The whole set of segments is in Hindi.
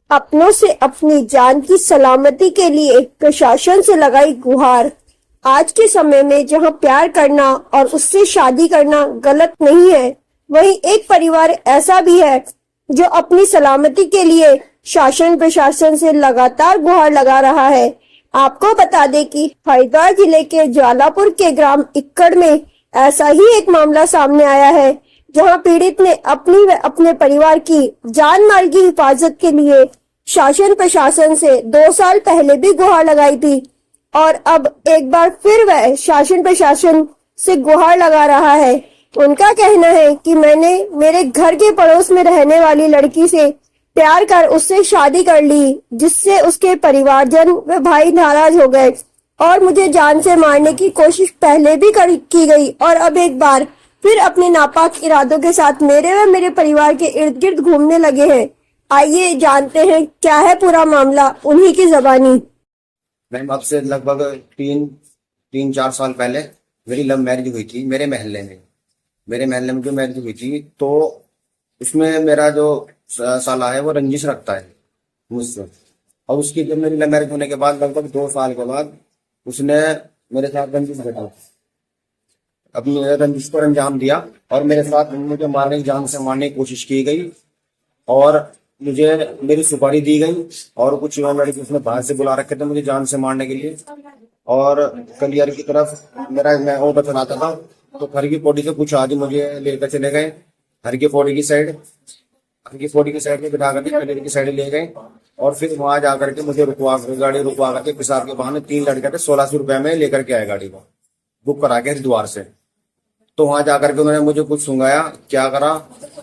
अपनों से अपनी जान की सलामती के लिए प्रशासन से लगाई गुहार। आज के समय में जहां प्यार करना और उससे शादी करना गलत नहीं है, वहीं एक परिवार ऐसा भी है जो अपनी सलामती के लिए शासन प्रशासन से लगातार गुहार लगा रहा है। आपको बता दें कि हरिद्वार जिले के ज्वालापुर के ग्राम इक्कड़ में ऐसा ही एक मामला सामने आया है, जहां पीड़ित ने अपनी व अपने परिवार की जान माल की हिफाजत के लिए शासन प्रशासन से 2 साल पहले भी गुहार लगाई थी और अब एक बार फिर वह शासन प्रशासन से गुहार लगा रहा है। उनका कहना है कि मैंने मेरे घर के पड़ोस में रहने वाली लड़की से प्यार कर उससे शादी कर ली, जिससे उसके परिवारजन व भाई नाराज हो गए और मुझे जान से मारने की कोशिश पहले भी की गई और अब एक बार फिर अपने नापाक इरादों के साथ मेरे व मेरे परिवार के इर्द गिर्द घूमने लगे हैं। आइए जानते हैं क्या है पूरा मामला उन्हीं की जबानी। मैम, अब से लगभग तीन तीन चार साल पहले मेरी लव मैरिज हुई थी मेरे महल्ले में जो मैरिज हुई थी, तो उसमें मेरा जो साला है वो रंजिश रखता है मुझसे। और उसकी जब मेरी लव मैरिज होने के बाद लगभग 2 साल के बाद उसने मेरे साथ रंजिश रखा, अपनी रंजिश पर अंजाम दिया और मेरे साथ मुझे मारने की जान से मारने की कोशिश की गई और मुझे मेरी सुपारी दी गई और कुछ लड़के उसने बाहर से बुला रखे थे मुझे जान से मारने के लिए। और कलियर की तरफ मैं वो बचनाता था, तो हर की पौड़ी से कुछ आदमी मुझे लेकर चले गए हर की पौड़ी की साइड में बिठा करके कलियर की साइड ले गए और फिर वहां जाकर के मुझे गाड़ी रुकवा करके पेशाब के बहाने 3 लड़के थे 1600 रुपए में लेकर के आए गाड़ी को बुक करा के हरिद्वार से। तो वहां जाकर के उन्होंने मुझे कुछ सुंगाया, क्या करा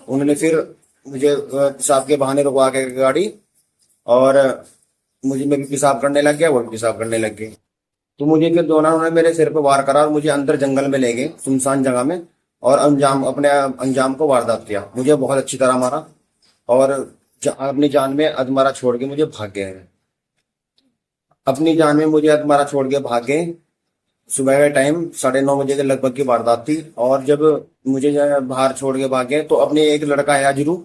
उन्होंने, फिर मुझे पेशाब के बहाने रुकवा के गाड़ी और मुझे मैं भी पेशाब करने लग गया, वो भी पेशाब करने लग गए। तो मुझे फिर दोनों ने मेरे सिर पे वार करा और मुझे अंदर जंगल में ले गए सुनसान जगह में और अपने अंजाम को वारदात किया। मुझे बहुत अच्छी तरह मारा और अपनी जान में अधमरा छोड़ के मुझे भाग गए अपनी जान में मुझे अधमरा छोड़ के भाग गए। सुबह के टाइम 9:30 बजे के लगभग की वारदात थी और जब मुझे बाहर छोड़ के भागे तो अपने एक लड़का है अजरू,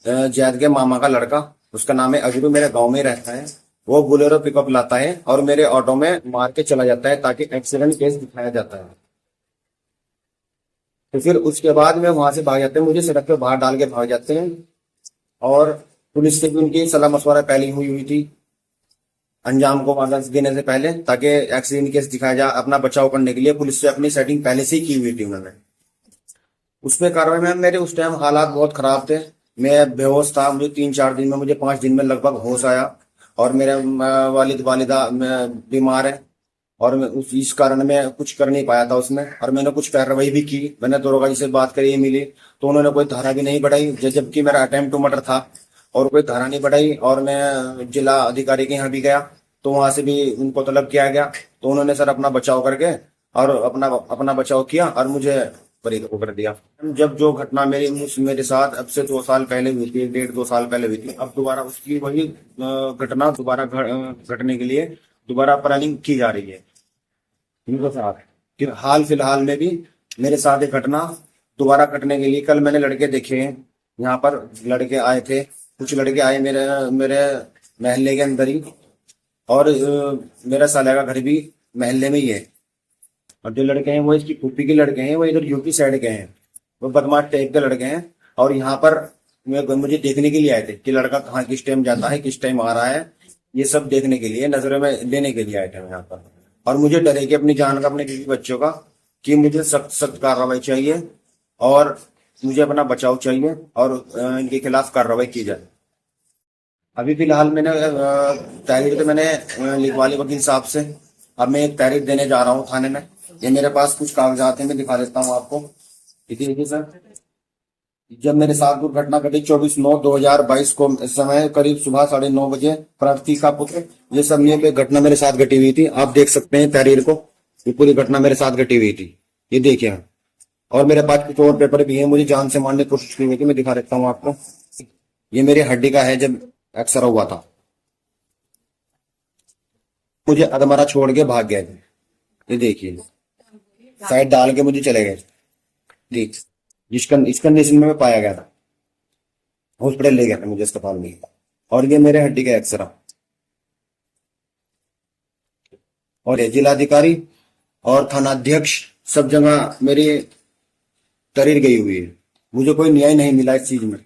जैद के मामा का लड़का, उसका नाम है अजरू, मेरे गांव में रहता है। वो बोलेरो पिकअप लाता है और मेरे ऑटो में मार के चला जाता है ताकि एक्सीडेंट केस दिखाया जाता है। तो फिर उसके बाद में वहां से भाग जाते हैं, मुझे सड़क पे बाहर डाल के भाग जाते हैं और पुलिस से भी उनकी सलाह मशवरा पहले हुई थी अंजाम को वारदात देने से पहले, ताकि एक्सीडेंट केस दिखाया जाए। अपना बचाव करने के लिए पुलिस से अपनी सेटिंग पहले से ही की हुई थी उन्होंने। उस पर कार्रवाई में मेरे उस टाइम हालात बहुत खराब थे, मैं बेहोश था। मुझे 3-4 दिन में, मुझे 5 दिन में लगभग होश आया और मेरे वालिदा बीमार है और मैं इस कारण मैं कुछ कर नहीं पाया था उसमें। और मैंने कुछ कार्रवाई भी की, मैंने दरोगा जी से बात करी, मिली तो उन्होंने कोई धारा भी नहीं बढ़ाई, जबकि मेरा अटेम्प्ट टू मर्डर था और कोई धारा नहीं बढ़ाई। और मैं जिला अधिकारी के यहाँ भी गया तो वहां से भी उनको तलब किया गया, तो उन्होंने सर अपना बचाव करके और अपना बचाव किया और मुझे बरी को कर दिया। जब जो घटना मेरे साथ अब से 2 साल पहले हुई थी, 1.5-2 साल पहले हुई थी, अब दोबारा उसकी वही घटना दोबारा घटने के लिए दोबारा प्लानिंग की जा रही है इनको साथ। फिर हाल फिलहाल में भी मेरे साथ एक घटना दोबारा घटने के लिए, कल मैंने लड़के देखे हैं यहाँ पर, लड़के आए थे, कुछ लड़के आए मेरे मेरे महल्ले के अंदर ही और मेरा साले का घर भी महल्ले में ही है। और जो लड़के हैं वो इसकी फूफी के लड़के हैं, वो इधर यूपी साइड के हैं, वो बदमाश टाइप के लड़के हैं। और यहाँ पर मुझे देखने के लिए आए थे कि लड़का कहाँ किस टाइम जाता है, किस टाइम आ रहा है, ये सब देखने के लिए, नजरों में लेने के लिए आए थे यहाँ पर। और मुझे डर है कि अपनी जान का, अपने बीवी बच्चों का, कि मुझे सख्त सख्त कार्रवाई चाहिए और मुझे अपना बचाव चाहिए और इनके खिलाफ कार्रवाई की जाए। अभी फिलहाल मैंने तहरीर तो मैंने लिखवा ली वकील साहब से। अब मैं एक तहरीर देने जा रहा हूँ थाने में। ये मेरे पास कुछ कागजात हैं, मैं दिखा देता हूँ आपको। देखिए सर, जब मेरे साथ दुर्घटना घटी 24/9/2022 को, समय करीब सुबह 9:30 बजे, प्रार्थी का पुत्र, ये सब ये घटना मेरे साथ घटी हुई थी। आप देख सकते हैं तहरीर को, ये पूरी घटना मेरे साथ घटी हुई थी, ये देखिए। और मेरे पास कुछ और पेपर भी है, मुझे जान से मारने की कोशिश की हुई थी, मैं दिखा देता हूँ आपको। ये मेरी हड्डी का है, जब एक्सरा हुआ था मुझे अधमरा छोड़ के भाग गए थे, ये देखिए, साइड डाल के मुझे चले गए। देख, इस कंडीशन में मैं पाया गया था, हॉस्पिटल ले गया था मुझे अस्पताल में। और ये मेरे हड्डी का एक्सरा। और ये जिलाधिकारी और थानाध्यक्ष सब जगह मेरी तरीर गई हुई है। मुझे कोई न्याय नहीं मिला इस चीज में,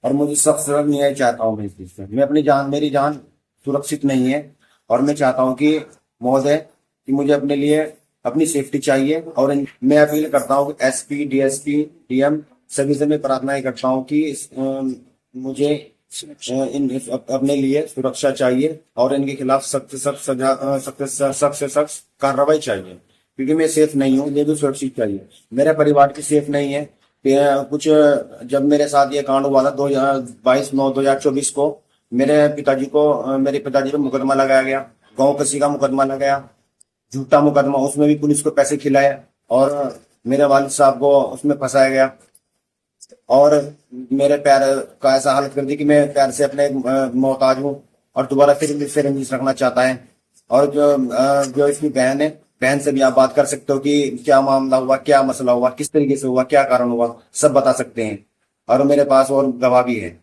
और मुझे सख्त सख्त न्याय चाहता हूँ मैं इस चीज से। मैं अपनी जान, मेरी जान सुरक्षित नहीं है, और मैं चाहता हूँ कि महोदय कि मुझे अपने लिए अपनी सेफ्टी चाहिए। और मैं अपील करता हूँ एसपी, डीएसपी, डीएम सभी से मैं प्रार्थना करता हूँ कि मुझे अपने लिए सुरक्षा चाहिए, और इनके खिलाफ सख्त से सख्त सजा, सख्त से सख्त कार्रवाई चाहिए, क्योंकि मैं सेफ नहीं हूँ। मुझे भी सुरक्षित चाहिए, मेरे परिवार की सेफ नहीं है। कुछ जब मेरे साथ ये कांड हुआ था 22/9/2024 को, मेरे पिताजी पे मुकदमा लगाया गया, गांव कसी का मुकदमा लगाया, झूठा मुकदमा, उसमें भी पुलिस को पैसे खिलाए, और मेरे वालिद साहब को उसमें फंसाया गया, और मेरे पैर का ऐसा हालत कर दी कि मैं पैर से अपने मोहताज हूँ, और दोबारा फिर रंजिश रखना चाहता है। और जो इसकी बहन है, बहन से भी आप बात कर सकते हो कि क्या मामला हुआ, क्या मसला हुआ, किस तरीके से हुआ, क्या कारण हुआ, सब बता सकते हैं, और मेरे पास और गवाह भी है।